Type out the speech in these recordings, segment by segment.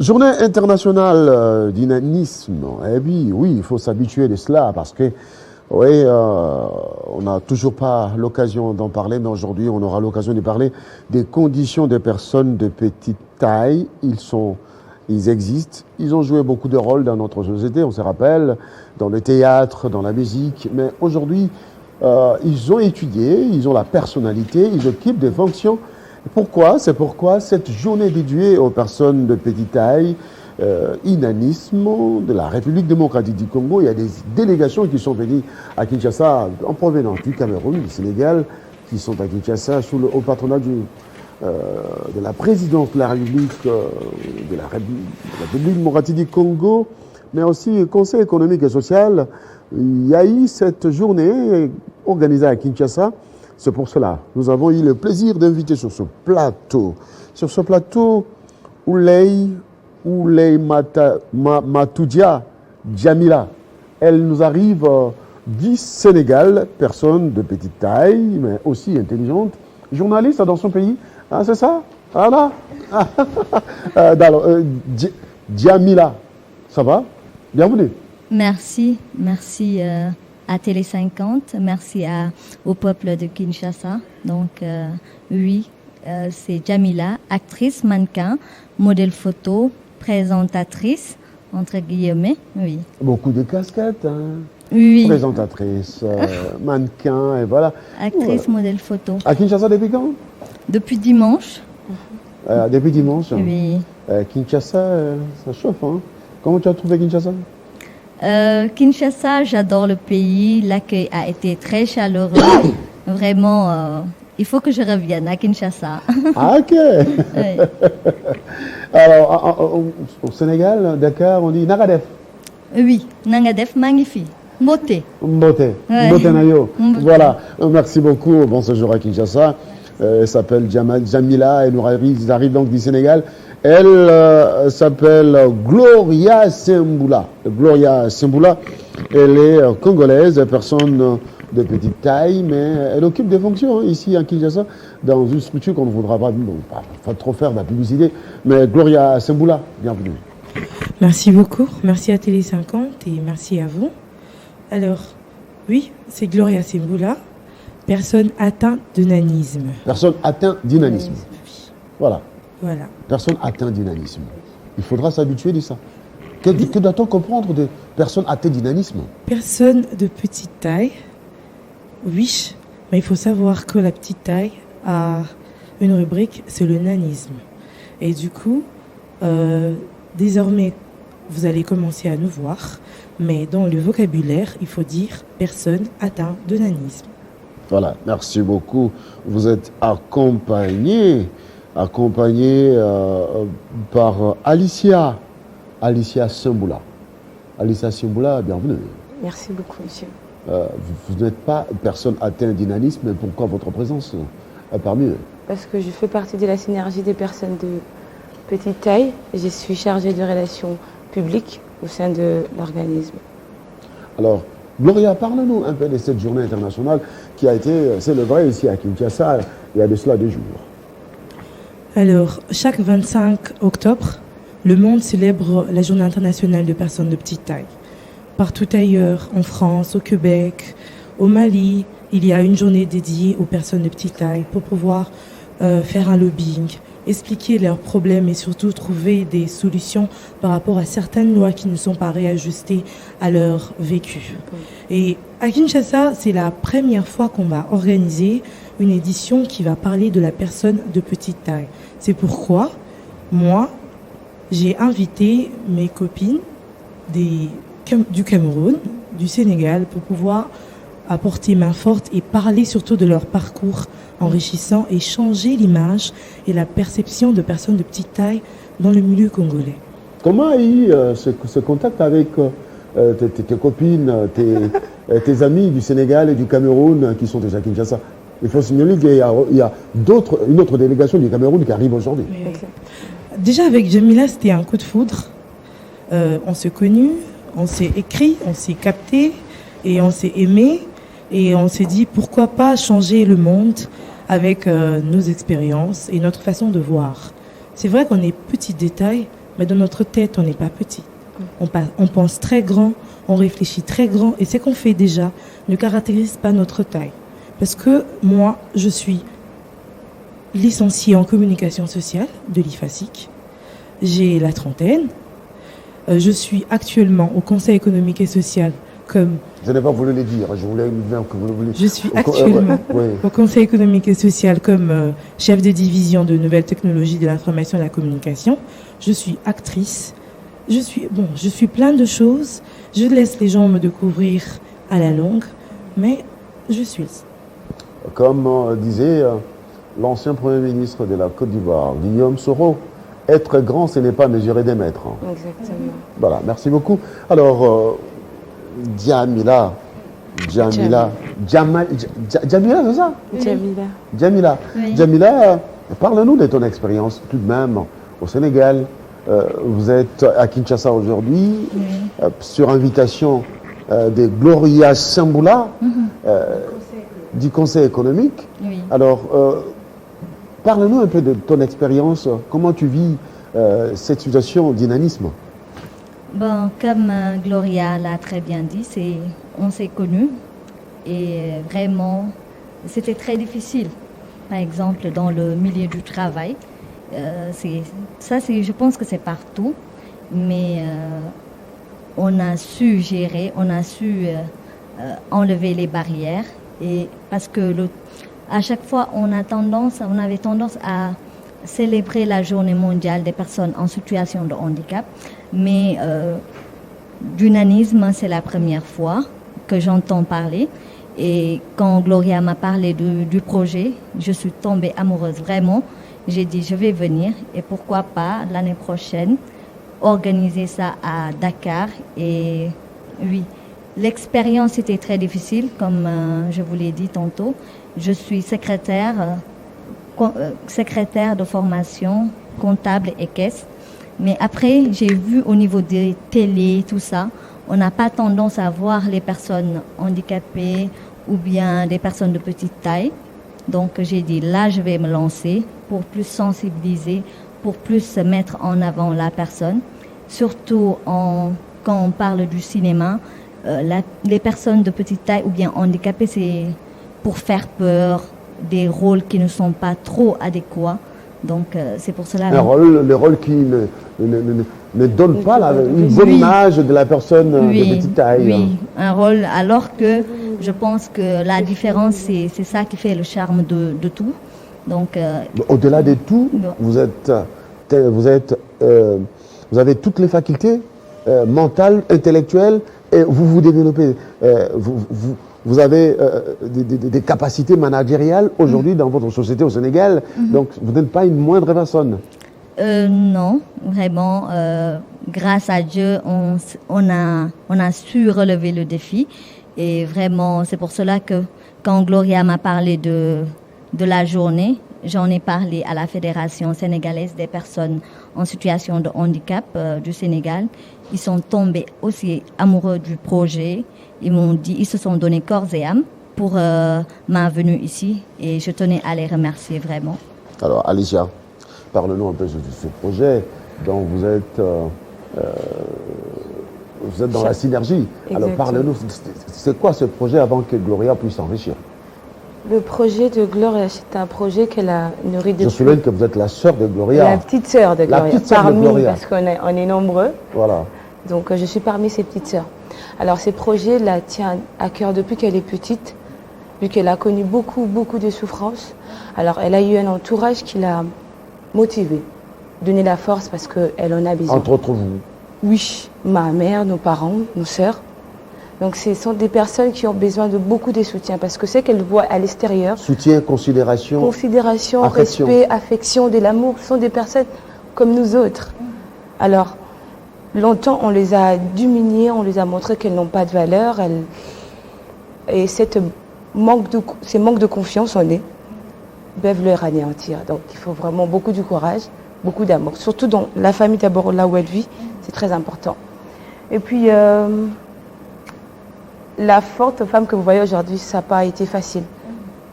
Journée internationale d'inanisme. Eh bien, oui, il faut s'habituer de cela parce que, oui, on n'a toujours pas l'occasion d'en parler, mais aujourd'hui, on aura l'occasion de parler des conditions des personnes de petite taille. Ils existent, ils ont joué beaucoup de rôles dans notre société, on se rappelle, dans le théâtre, dans la musique, mais aujourd'hui, ils ont étudié, ils ont la personnalité, ils occupent des fonctions. Pourquoi? C'est pourquoi cette journée dédiée aux personnes de petite taille, inanisme de la République démocratique du Congo, il y a des délégations qui sont venues à Kinshasa en provenance du Cameroun, du Sénégal, qui sont à Kinshasa au patronat de la présidence de la République de la République démocratique du Congo, mais aussi le Conseil économique et social. Il y a eu cette journée organisée à Kinshasa. C'est pour cela nous avons eu le plaisir d'inviter sur ce plateau Ouley Matoudia Djamila. Elle nous arrive du Sénégal, personne de petite taille, mais aussi intelligente, journaliste dans son pays. Ah, c'est ça? Voilà. Djamila, ça va? Bienvenue. Merci à Télé 50, merci au peuple de Kinshasa. Donc oui, c'est Djamila, actrice, mannequin, modèle photo, présentatrice, entre guillemets, oui. Beaucoup de casquettes, hein? Oui. Présentatrice, mannequin, et voilà. Actrice, modèle photo. À Kinshasa depuis quand? Depuis dimanche. Depuis dimanche? Oui. Kinshasa, ça chauffe, hein? Comment tu as trouvé Kinshasa? Kinshasa, j'adore le pays. L'accueil a été très chaleureux. Vraiment, il faut que je revienne à Kinshasa. Ah, ok. Oui. Alors, au Sénégal, Dakar, on dit Nagadef. Oui, Nagadef, magnifique. Mbote. Mbote. Ouais. Mbote Nayo. Mbote. Voilà. Merci beaucoup. Bon séjour à Kinshasa. Elle s'appelle Djamila. Elle arrive donc du Sénégal. Elle s'appelle Gloria Semboula. Gloria Semboula, elle est congolaise, personne de petite taille, mais elle occupe des fonctions ici à Kinshasa, dans une structure qu'on ne voudra pas trop faire de la publicité. Mais Gloria Semboula, bienvenue. Merci beaucoup. Merci à Télé 50 et merci à vous. Alors, oui, c'est Gloria Semboula, personne atteinte de nanisme. Personne atteinte d'inanisme. Voilà. Voilà. Personne atteinte d'inanisme. Il faudra s'habituer de ça. Que doit-on comprendre de personnes atteintes d'inanisme? Personne de petite taille, oui, mais il faut savoir que la petite taille a une rubrique, c'est le nanisme. Et du coup, désormais, vous allez commencer à nous voir, mais dans le vocabulaire, il faut dire personne atteinte de nanisme. Voilà, merci beaucoup. Vous êtes accompagné par Alicia Semboula. Alicia Semboula, bienvenue. Merci beaucoup, monsieur. Vous n'êtes pas personne atteinte d'inanisme, mais pourquoi votre présence parmi eux? Parce que je fais partie de la synergie des personnes de petite taille. Je suis chargée de relations publiques au sein de l'organisme. Alors, Gloria, parle-nous un peu de cette journée internationale qui a été célébrée ici à Kinshasa il y a de cela 2 jours. Alors, chaque 25 octobre, le monde célèbre la journée internationale de personnes de petite taille. Partout ailleurs, en France, au Québec, au Mali, il y a une journée dédiée aux personnes de petite taille pour pouvoir faire un lobbying, expliquer leurs problèmes et surtout trouver des solutions par rapport à certaines lois qui ne sont pas réajustées à leur vécu. Et à Kinshasa, c'est la première fois qu'on va organiser une édition qui va parler de la personne de petite taille. C'est pourquoi, moi, j'ai invité mes copines du Cameroun, du Sénégal, pour pouvoir apporter main forte et parler surtout de leur parcours enrichissant et changer l'image et la perception de personnes de petite taille dans le milieu congolais. Comment a eu ce contact avec tes copines, tes amis du Sénégal et du Cameroun qui sont déjà à Kinshasa? Il faut signaler qu'il y a une autre délégation du Cameroun qui arrive aujourd'hui. Oui. Déjà avec Djamila, c'était un coup de foudre. On s'est connus, on s'est écrit, on s'est capté et on s'est aimé. Et on s'est dit pourquoi pas changer le monde avec nos expériences et notre façon de voir. C'est vrai qu'on est petits détails, Mais dans notre tête, on n'est pas petit. On pense très grand, on réfléchit très grand, et ce qu'on fait déjà ne caractérise pas notre taille. Parce que moi, je suis licenciée en communication sociale de l'IFASIC. J'ai la trentaine. Je suis actuellement au Conseil économique et social comme... Je n'ai pas voulu le dire, je voulais bien que vous le vouliez. Je suis actuellement au Conseil économique et social comme chef de division de nouvelles technologies de l'information et de la communication. Je suis actrice. Je suis plein de choses. Je laisse les gens me découvrir à la longue, mais je suis. Comme disait l'ancien Premier ministre de la Côte d'Ivoire, Guillaume Soro, être grand, ce n'est pas mesurer des mètres. Exactement. Voilà, merci beaucoup. Alors, Djamila, c'est ça? Djamila. Oui. Djamila, parle-nous de ton expérience tout de même au Sénégal. Vous êtes à Kinshasa aujourd'hui, sur invitation de Gloria Samboula, du Conseil économique. Oui. Alors, parle-nous un peu de ton expérience. Comment tu vis cette situation dynamisme? Bon, comme Gloria l'a très bien dit, on s'est connus et vraiment, c'était très difficile. Par exemple, dans le milieu du travail, je pense que c'est partout, mais on a su gérer, on a su enlever les barrières, et parce que à chaque fois, on avait tendance à célébrer la journée mondiale des personnes en situation de handicap, mais d'unanisme, c'est la première fois que j'entends parler. Et quand Gloria m'a parlé du projet, je suis tombée amoureuse vraiment. J'ai dit, je vais venir et pourquoi pas l'année prochaine organiser ça à Dakar. Et oui, l'expérience était très difficile, comme je vous l'ai dit tantôt. Je suis secrétaire de formation, comptable et caisse. Mais après, j'ai vu au niveau des télés, tout ça, on n'a pas tendance à voir les personnes handicapées ou bien des personnes de petite taille. Donc j'ai dit, là, je vais me lancer pour plus sensibiliser, pour plus mettre en avant la personne. Surtout quand on parle du cinéma, les personnes de petite taille ou bien handicapées, c'est pour faire peur, des rôles qui ne sont pas trop adéquats. Donc c'est pour cela... Les rôles qui ne donnent pas une bonne image de la personne de petite taille. Oui, un rôle, alors que je pense que la différence, c'est ça qui fait le charme de tout. Donc, au-delà de tout, vous avez toutes les facultés mentales, intellectuelles, et vous développez. Vous avez des capacités managériales aujourd'hui dans votre société au Sénégal, donc vous n'êtes pas une moindre personne. Non, vraiment, grâce à Dieu, on a su relever le défi. Et vraiment, c'est pour cela que quand Gloria m'a parlé de la journée, j'en ai parlé à la Fédération sénégalaise des personnes en situation de handicap du Sénégal. Ils sont tombés aussi amoureux du projet. Ils m'ont dit, ils se sont donné corps et âme pour ma venue ici, et je tenais à les remercier vraiment. Alors, Alicia, parle-nous un peu de ce projet dont vous êtes dans la synergie. Exactement. Alors, parle-nous, c'est quoi ce projet avant que Gloria puisse s'enrichir? Le projet de Gloria, c'est un projet qu'elle a nourri depuis... Je souligne que vous êtes la sœur de Gloria. La petite sœur de Gloria. La petite sœur de Gloria. Parce qu'on est nombreux. Voilà. Donc, je suis parmi ses petites sœurs. Alors, ces projets la tiennent à cœur depuis qu'elle est petite, vu qu'elle a connu beaucoup de souffrances. Alors, elle a eu un entourage qui l'a motivée, donné la force parce qu'elle en a besoin. Entre autres vous? Oui, ma mère, nos parents, nos sœurs. Donc, ce sont des personnes qui ont besoin de beaucoup de soutien parce que c'est qu'elles voient à l'extérieur. Soutien, considération. Considération, affection. Respect, affection, de l'amour. Ce sont des personnes comme nous autres. Alors, longtemps, on les a diminuées, on les a montré qu'elles n'ont pas de valeur. Et ces manques de confiance en elles peuvent leur anéantir. Donc, il faut vraiment beaucoup de courage, beaucoup d'amour. Surtout dans la famille, d'abord, là où elle vit, c'est très important. Et puis, la forte femme que vous voyez aujourd'hui, ça n'a pas été facile.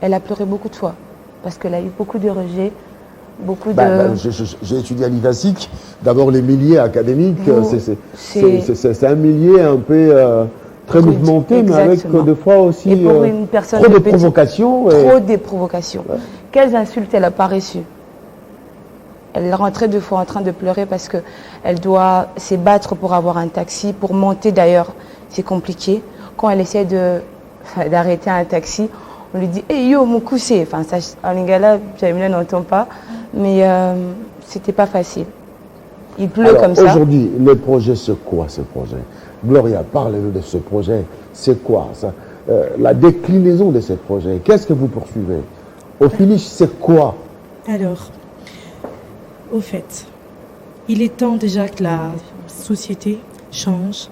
Elle a pleuré beaucoup de fois parce qu'elle a eu beaucoup de rejets, beaucoup de... J'ai étudié à l'IVASIC. D'abord, les milieux académiques, c'est un milieu un peu très mouvementé, mais avec des fois aussi et pour une personne trop de provocations. Trop de provocations. Ouais. Quelles insultes elle n'a pas reçues? Elle rentrait 2 fois en train de pleurer parce qu'elle doit se battre pour avoir un taxi, pour monter d'ailleurs, c'est compliqué. Quand elle essaie d'arrêter un taxi, on lui dit « Hey yo, mon coussé !» Enfin, ça, en lingala, Jamila n'entend pas, mais c'était pas facile. Il pleut. Alors, comme ça. Aujourd'hui, le projet, c'est quoi ce projet? Gloria, parlez-nous de ce projet. C'est quoi ça? La déclinaison de ce projet, qu'est-ce que vous poursuivez? Au finish, c'est quoi? Alors, au fait, il est temps déjà que la société change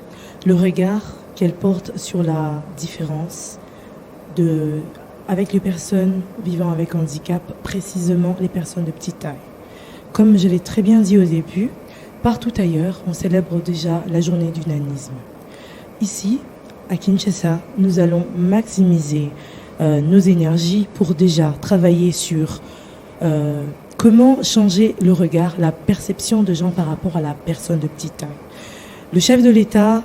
le regard qu'elle porte sur la différence avec les personnes vivant avec handicap, précisément les personnes de petite taille. Comme je l'ai très bien dit au début, partout ailleurs, on célèbre déjà la journée du nanisme. Ici, à Kinshasa, nous allons maximiser nos énergies pour déjà travailler sur comment changer le regard, la perception de gens par rapport à la personne de petite taille. Le chef de l'État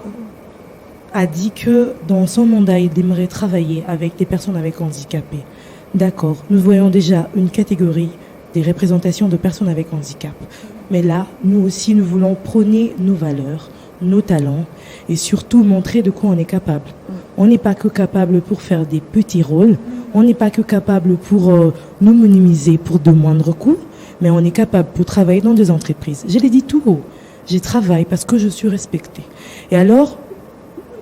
a dit que dans son mandat, il aimerait travailler avec des personnes avec handicapés. D'accord, nous voyons déjà une catégorie des représentations de personnes avec handicap. Mais là, nous aussi, nous voulons prôner nos valeurs, nos talents et surtout montrer de quoi on est capable. On n'est pas que capable pour faire des petits rôles, on n'est pas que capable pour nous minimiser pour de moindres coûts, mais on est capable pour travailler dans des entreprises. Je l'ai dit tout haut, je travaille parce que je suis respectée. Et alors,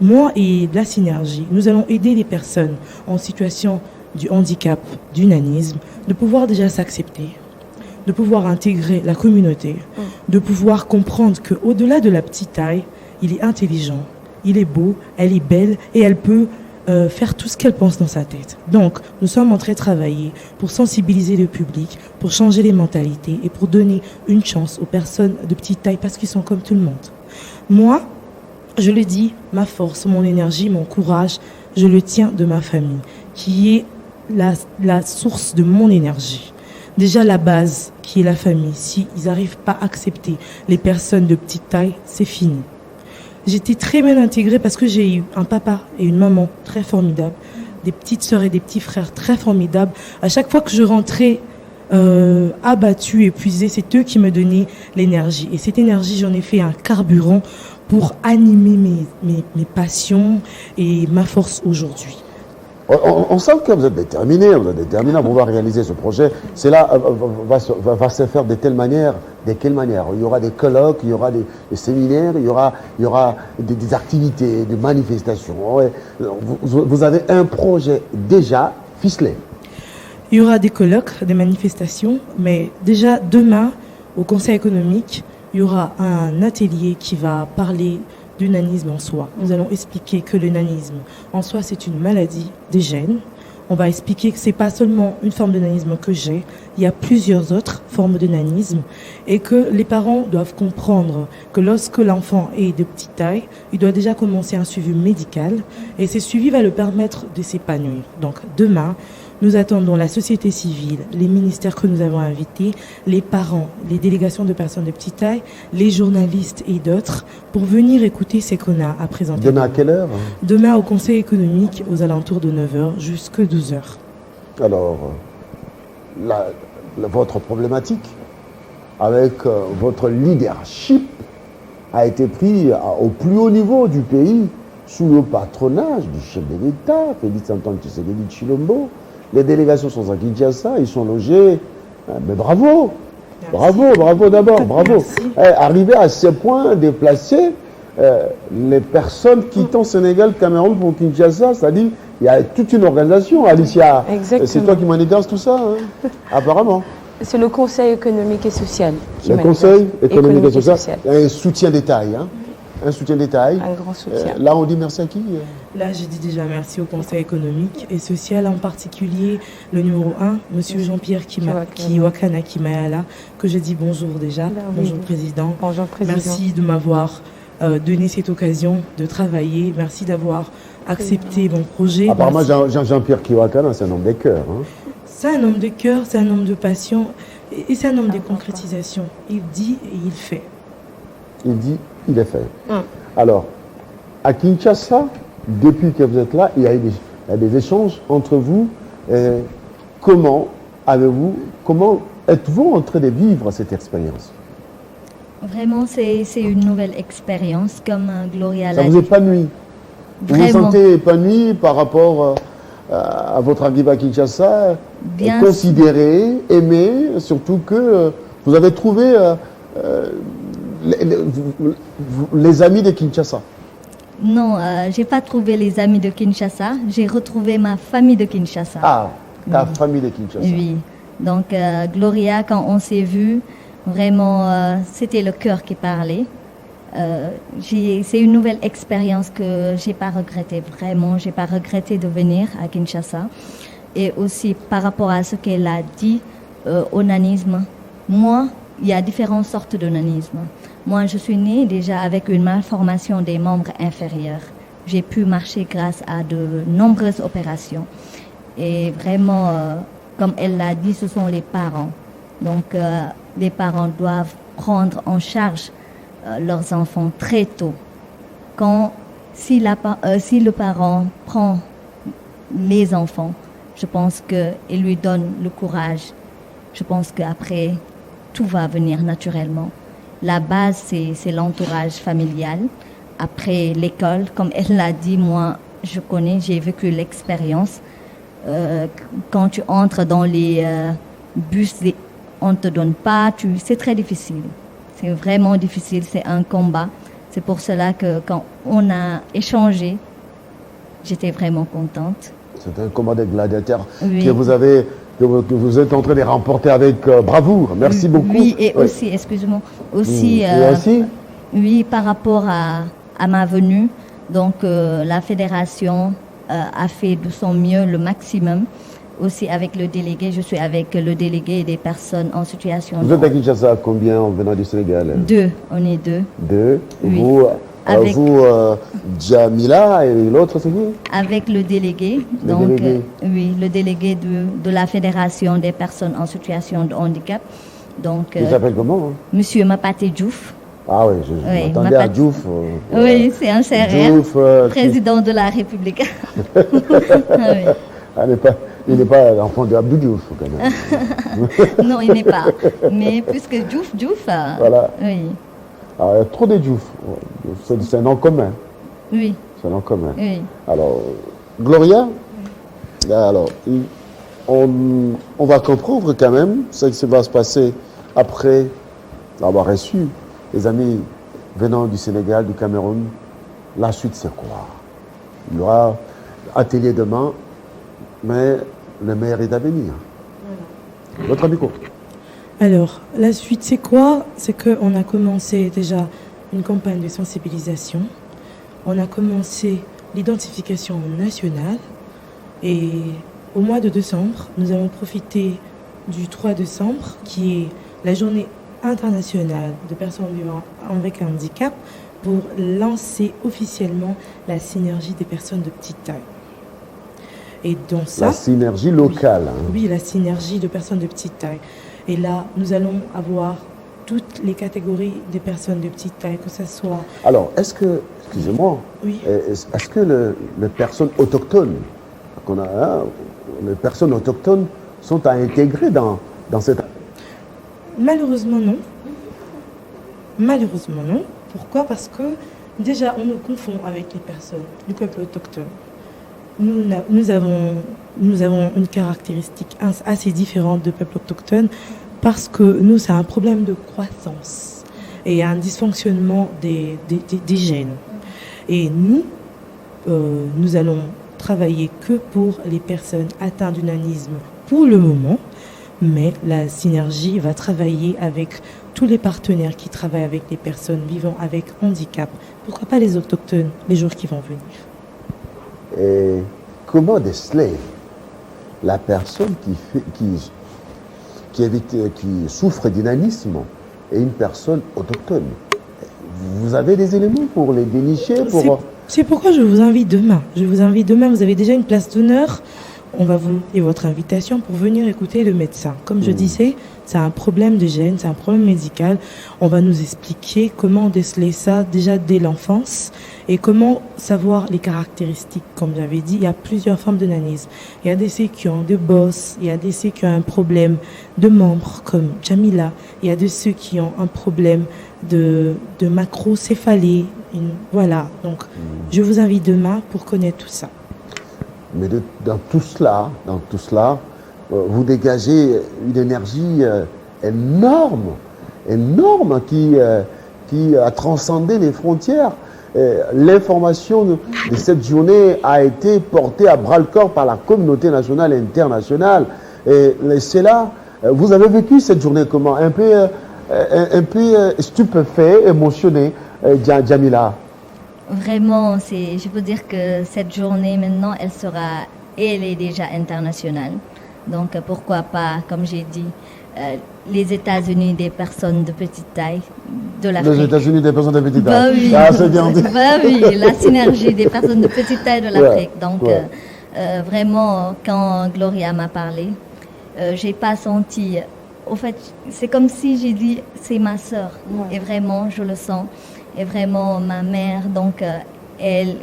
moi et la synergie, nous allons aider les personnes en situation du handicap, du nanisme, de pouvoir déjà s'accepter, de pouvoir intégrer la communauté, de pouvoir comprendre qu'au-delà de la petite taille, il est intelligent, il est beau, elle est belle et elle peut faire tout ce qu'elle pense dans sa tête. Donc, nous sommes en train de travailler pour sensibiliser le public, pour changer les mentalités et pour donner une chance aux personnes de petite taille parce qu'ils sont comme tout le monde. Moi, je le dis, ma force, mon énergie, mon courage, je le tiens de ma famille, qui est la source de mon énergie. Déjà la base, qui est la famille, si ils n'arrivent pas à accepter les personnes de petite taille, c'est fini. J'étais très bien intégrée parce que j'ai eu un papa et une maman très formidables, des petites sœurs et des petits frères très formidables. À chaque fois que je rentrais abattue, épuisée, c'est eux qui me donnaient l'énergie. Et cette énergie, j'en ai fait un carburant pour animer mes passions et ma force aujourd'hui. On sent que vous êtes déterminé à pouvoir réaliser ce projet. Cela va se faire de quelle manière? Il y aura des colloques, il y aura des séminaires, il y aura des activités, des manifestations. Ouais. Vous avez un projet déjà ficelé. Il y aura des colloques, des manifestations, mais déjà demain, au Conseil économique, il y aura un atelier qui va parler du nanisme en soi. Nous allons expliquer que le nanisme en soi, c'est une maladie des gènes. On va expliquer que c'est pas seulement une forme de nanisme que j'ai, il y a plusieurs autres formes de nanisme et que les parents doivent comprendre que lorsque l'enfant est de petite taille, il doit déjà commencer un suivi médical et ce suivi va le permettre de s'épanouir. Donc demain, nous attendons la société civile, les ministères que nous avons invités, les parents, les délégations de personnes de petite taille, les journalistes et d'autres pour venir écouter ce qu'on a à présenter. Demain à quelle heure? Demain au Conseil économique aux alentours de 9h jusqu'à 12h. Alors, votre problématique avec votre leadership a été pris au plus haut niveau du pays sous le patronage du chef de l'État, Félix Antoine Tshisekedi Tshilombo. Les délégations sont à Kinshasa, ils sont logés. Mais bravo! Merci. Bravo d'abord, bravo. Arriver à ce point de déplacer les personnes quittant Sénégal, Cameroun pour Kinshasa, c'est-à-dire il y a toute une organisation. Alicia, c'est toi qui manifeste tout ça, hein, apparemment. C'est le Conseil économique et social. Le Conseil économique et social. Il y a un soutien détail, hein. Un soutien détail. Un grand soutien. Là, on dit merci à qui? Là, je dis déjà merci au Conseil économique et social, en particulier le numéro 1, Monsieur Jean-Pierre Kiwakana Kimayala, que je dis bonjour déjà. Bonjour Président. Bonjour Président. Merci de m'avoir donné cette occasion de travailler. Merci d'avoir accepté mon projet. Apparemment, Jean-Pierre Kiwakana, c'est un homme des cœurs. Hein. C'est un homme de cœur, c'est un homme de passion et c'est un homme de concrétisation. Il dit et il fait. Il dit, il est fait. Alors, à Kinshasa, depuis que vous êtes là, il y a des échanges entre vous. Comment êtes-vous en train de vivre cette expérience? Vraiment, c'est une nouvelle expérience, comme Gloria Ça l'a vous dit. épanouit? Vous vous Vraiment. sentez épanoui par rapport à votre arrivée à Kinshasa, Bien considéré, aimé, surtout que vous avez trouvé les amis de Kinshasa? Non, j'ai pas trouvé les amis de Kinshasa, j'ai retrouvé ma famille de Kinshasa. Ah, ta famille de Kinshasa. Oui, donc Gloria, quand on s'est vu, vraiment, c'était le cœur qui parlait. C'est une nouvelle expérience que j'ai pas regretté, vraiment, j'ai pas regretté de venir à Kinshasa. Et aussi par rapport à ce qu'elle a dit, onanisme, moi, il y a différentes sortes d'onanisme. Moi, je suis née déjà avec une malformation des membres inférieurs. J'ai pu marcher grâce à de nombreuses opérations. Et vraiment, comme elle l'a dit, ce sont les parents. Donc, les parents doivent prendre en charge leurs enfants très tôt. Si le parent prend les enfants, je pense qu'il lui donne le courage. Je pense qu'après, tout va venir naturellement. La base, c'est l'entourage familial. Après l'école, comme elle l'a dit, moi, je connais, j'ai vécu l'expérience. Quand tu entres dans les bus, on ne te donne pas, c'est très difficile. C'est vraiment difficile, c'est un combat. C'est pour cela que quand on a échangé, j'étais vraiment contente. C'est un combat de gladiateurs Oui. que vous êtes en train de remporter avec bravoure. Merci beaucoup. Oui, et aussi, excuse-moi, aussi, Et aussi, oui, par rapport à ma venue, donc la fédération a fait de son mieux le maximum. Aussi avec le délégué, je suis avec le délégué des personnes en situation vous êtes à Kinshasa combien en venant du Sénégal? Deux, on est deux. Deux. Oui. Vous, Jamila et l'autre, c'est qui? Avec le délégué, Le délégué. oui, le délégué de la fédération des personnes en situation de handicap. Donc, Il s'appelle comment, hein? Monsieur Mapaté Diouf. Ah oui, je Oui, m'attendais à Mapaté. Diouf. Oui, c'est un CRR, Diouf, président de la République. Ah oui. Il n'est pas l'enfant de Abdou Diouf, quand même. Non, il n'est pas. Mais puisque Diouf, Voilà. oui, Alors, il y a trop de Diouf. C'est un nom commun. oui, C'est un nom commun. oui. Alors, Gloria, alors, on va comprendre quand même ce qui va se passer après avoir reçu les amis venant du Sénégal, du Cameroun. La suite, c'est quoi? Il y aura atelier demain, mais le meilleur est à venir. Votre micro. Alors, la suite, c'est quoi? C'est qu'on a commencé déjà une campagne de sensibilisation. On a commencé l'identification nationale. Et au mois de décembre, nous allons profiter du 3 décembre, qui est la journée internationale de personnes vivant avec un handicap, pour lancer officiellement la synergie des personnes de petite taille. Et dans ça, La synergie locale. Hein. oui, la synergie de personnes de petite taille. Et là, nous allons avoir toutes les catégories des personnes de petite taille, que ce soit... Alors, est-ce que, excusez-moi, Oui. est-ce que les personnes autochtones, les personnes autochtones sont à intégrer dans cette... Malheureusement, non. Malheureusement, non. Pourquoi? Parce que déjà, on nous confond avec les personnes du peuple autochtone. Nous avons une caractéristique assez différente du peuple autochtone parce que nous, c'est un problème de croissance et un dysfonctionnement des gènes. Et nous allons travailler que pour les personnes atteintes du nanisme pour le moment, mais la synergie va travailler avec tous les partenaires qui travaillent avec les personnes vivant avec handicap. Pourquoi pas les autochtones, les jours qui vont venir? Et comment déceler la personne qui souffre du nanisme et une personne autochtone? Vous avez des éléments pour les dénicher C'est pourquoi je vous invite demain. Vous avez déjà une place d'honneur. on va vous donner votre invitation pour venir écouter le médecin. Comme je disais, c'est un problème de gène, c'est un problème médical. On va nous expliquer comment déceler ça déjà dès l'enfance et comment savoir les caractéristiques. Comme j'avais dit, il y a plusieurs formes de nanisme. Il y a des ceux qui ont des bosses, il y a des ceux qui ont un problème de membres comme Jamila, il y a de ceux qui ont un problème de macrocéphalie. Voilà, donc je vous invite demain pour connaître tout ça. Mais dans tout cela, vous dégagez une énergie énorme qui a transcendé les frontières. L'information de cette journée a été portée à bras-le-corps par la communauté nationale et internationale. Et c'est là, vous avez vécu cette journée comment? Un peu stupéfait, émotionné, Jamila. Vraiment, je peux dire que cette journée maintenant, elle est déjà internationale. Donc pourquoi pas, comme j'ai dit, les États-Unis des personnes de petite taille de l'Afrique. Les États-Unis des personnes de petite taille. Bah oui, c'est bien dit. Bah oui, la synergie des personnes de petite taille de l'Afrique. Donc vraiment, quand Gloria m'a parlé, j'ai pas senti. Au fait, c'est comme si j'ai dit, c'est ma sœur. Et vraiment, je le sens. Et vraiment, ma mère, donc,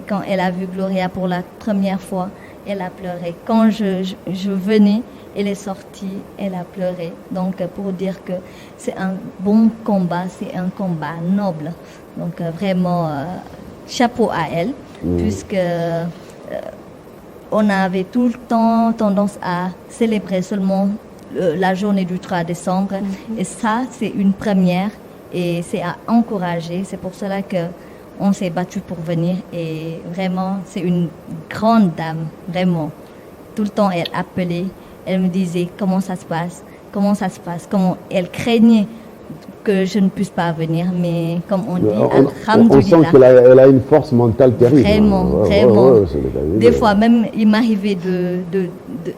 quand elle a vu Gloria pour la première fois, elle a pleuré. Quand je venais, elle est sortie, elle a pleuré. Donc, pour dire que c'est un bon combat, c'est un combat noble. Donc, vraiment, chapeau à elle, puisque on avait tout le temps tendance à célébrer seulement la journée du 3 décembre. Et ça, c'est une première. Et c'est à encourager. C'est pour cela qu'on s'est battu pour venir. Et vraiment, c'est une grande dame, vraiment. Tout le temps, elle appelait, elle me disait comment ça se passe, comment elle craignait que je ne puisse pas venir. Mais comme on dit, on sent qu'elle a une force mentale terrible. Vraiment, vraiment. Des fois, même, il m'arrivait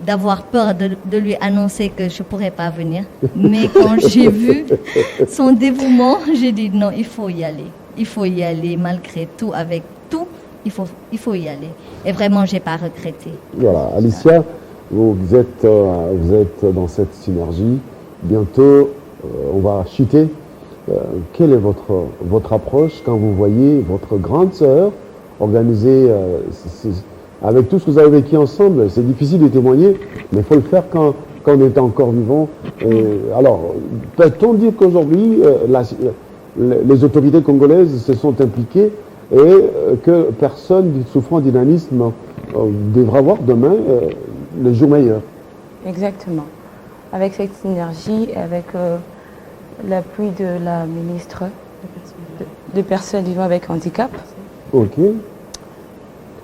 d'avoir peur de lui annoncer que je ne pourrais pas venir. Mais quand j'ai vu son dévouement, j'ai dit non, il faut y aller. Il faut y aller malgré tout, avec tout, il faut y aller. Et vraiment, je n'ai pas regretté. Voilà, Alicia, vous êtes dans cette synergie. Bientôt, on va chuter. Quelle est votre approche quand vous voyez votre grande sœur organiser, avec tout ce que vous avez vécu ensemble? C'est difficile de témoigner, mais il faut le faire quand on est encore vivant. Alors, peut-on dire qu'aujourd'hui, les autorités congolaises se sont impliquées et que personne souffrant d'inanimisme devra voir demain le jour meilleur? Exactement. Avec cette synergie, avec l'appui de la ministre des personnes vivant avec handicap. Ok.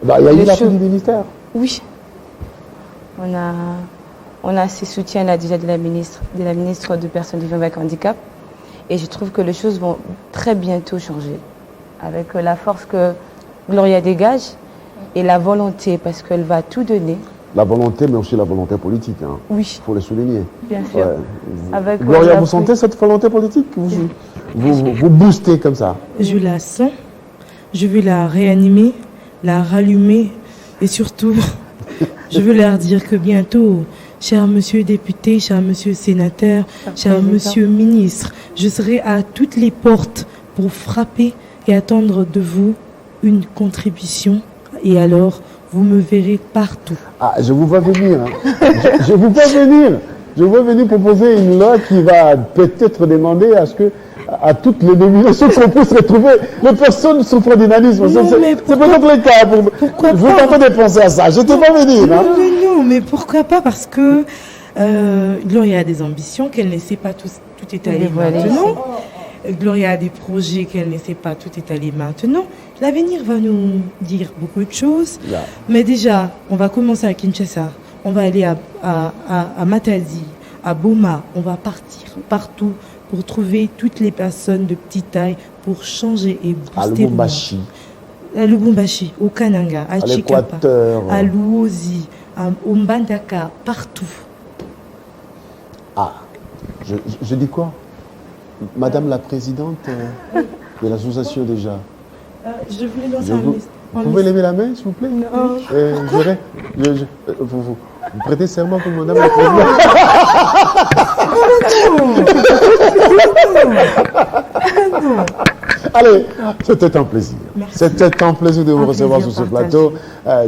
Bah, il y a eu l'appui du ministère. Oui. On a ces soutiens là déjà de la ministre des personnes vivant avec handicap. Et je trouve que les choses vont très bientôt changer. Avec la force que Gloria dégage et la volonté, parce qu'elle va tout donner. La volonté, mais aussi la volonté politique. Hein. Oui. Il faut le souligner. Bien sûr. Ouais. Gloria, vous sentez cette volonté politique? Vous boostez comme ça? Je la sens. Je veux la réanimer, la rallumer. Et surtout, je veux leur dire que bientôt, cher monsieur député, cher monsieur sénateur, cher monsieur ministre, je serai à toutes les portes pour frapper et attendre de vous une contribution. Et alors, vous me verrez partout. Ah, je vous vois venir. Hein. je vous vois venir. Je vois venir proposer une loi qui va peut-être demander à ce que, à toutes les nominations qu'on puisse retrouver les personnes souffrant d'inanimisme. C'est peut-être le cas. Je vous tente de penser à ça. Je ne t'ai pas venir. Hein. Non, mais pourquoi pas? Parce que Gloria a des ambitions qu'elle ne sait pas tout étaler maintenant. Gloria a des projets qu'elle ne sait pas tout étaler maintenant. L'avenir va nous dire beaucoup de choses. Yeah. Mais déjà, on va commencer à Kinshasa. On va aller à Matadi, à Boma. On va partir partout pour trouver toutes les personnes de petite taille pour changer et booster Lubumbashi. À Lubumbashi, au Kananga, à Chikapa, à Luozi, au Mbandaka, partout. Ah, je dis quoi? Madame la présidente de l'association déjà. Je voulais lancer un message. Vous pouvez lever la main, s'il vous plaît? Non. Vous prêtez serment pour madame la présidente? Allez, c'était un plaisir. C'était un plaisir de vous recevoir sur ce plateau.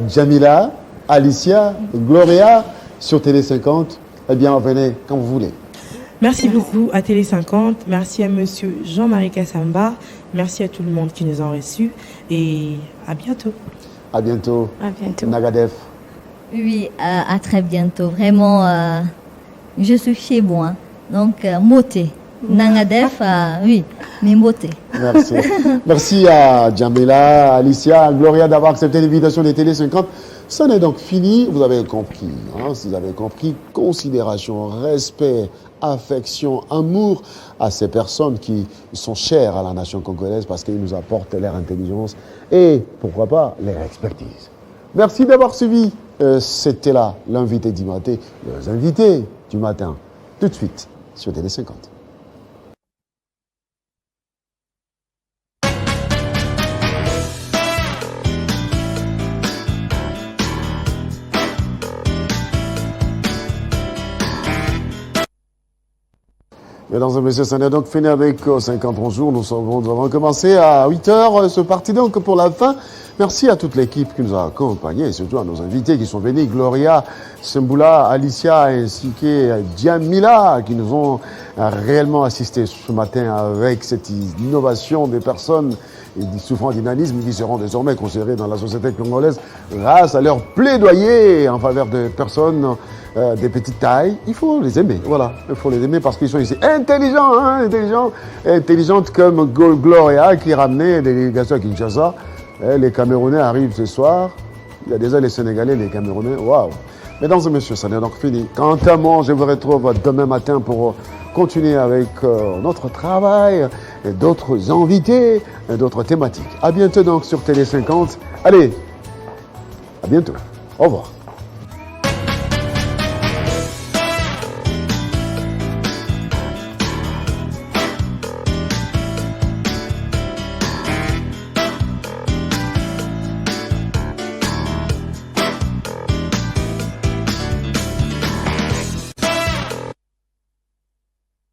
Djamila, Alicia, Gloria, sur Télé 50. Eh bien, venez quand vous voulez. Merci beaucoup à Télé 50. Merci à monsieur Jean-Marie Kassamba. Merci à tout le monde qui nous a reçus. Et à bientôt. À bientôt. À bientôt. Nagadef. Oui, à très bientôt. Vraiment, je suis chez moi. Donc, moté. Nangadef, oui, mais moté. Merci. Merci à Djamila, Alicia, à Gloria d'avoir accepté l'invitation des Télé 50. Ça n'est donc fini. Vous avez compris. Vous avez compris. Considération, respect, affection, amour à ces personnes qui sont chères à la nation congolaise parce qu'ils nous apportent leur intelligence et, pourquoi pas, leur expertise. Merci d'avoir suivi. C'était là l'invité du matin, les invités du matin, tout de suite sur Télé 50. Mesdames et messieurs, ça n'est donc fini avec 50 jours. Nous avons commencé à 8h ce parti donc pour la fin. Merci à toute l'équipe qui nous a accompagnés et surtout à nos invités qui sont venus, Gloria, Semboula, Alicia ainsi que Djamila qui nous ont réellement assisté ce matin avec cette innovation des personnes souffrant d'inanimisme qui seront désormais considérées dans la société congolaise grâce à leur plaidoyer en faveur des personnes des petites tailles. Il faut les aimer, voilà. Il faut les aimer parce qu'ils sont ici intelligents, intelligentes comme Gloria qui ramenait des délégations à Kinshasa. Les Camerounais arrivent ce soir. Il y a déjà les Sénégalais, les Camerounais. Waouh! Mesdames et messieurs, ça n'est donc fini. Quant à moi, je vous retrouve demain matin pour continuer avec notre travail, et d'autres invités, et d'autres thématiques. À bientôt donc sur Télé 50. Allez, à bientôt. Au revoir.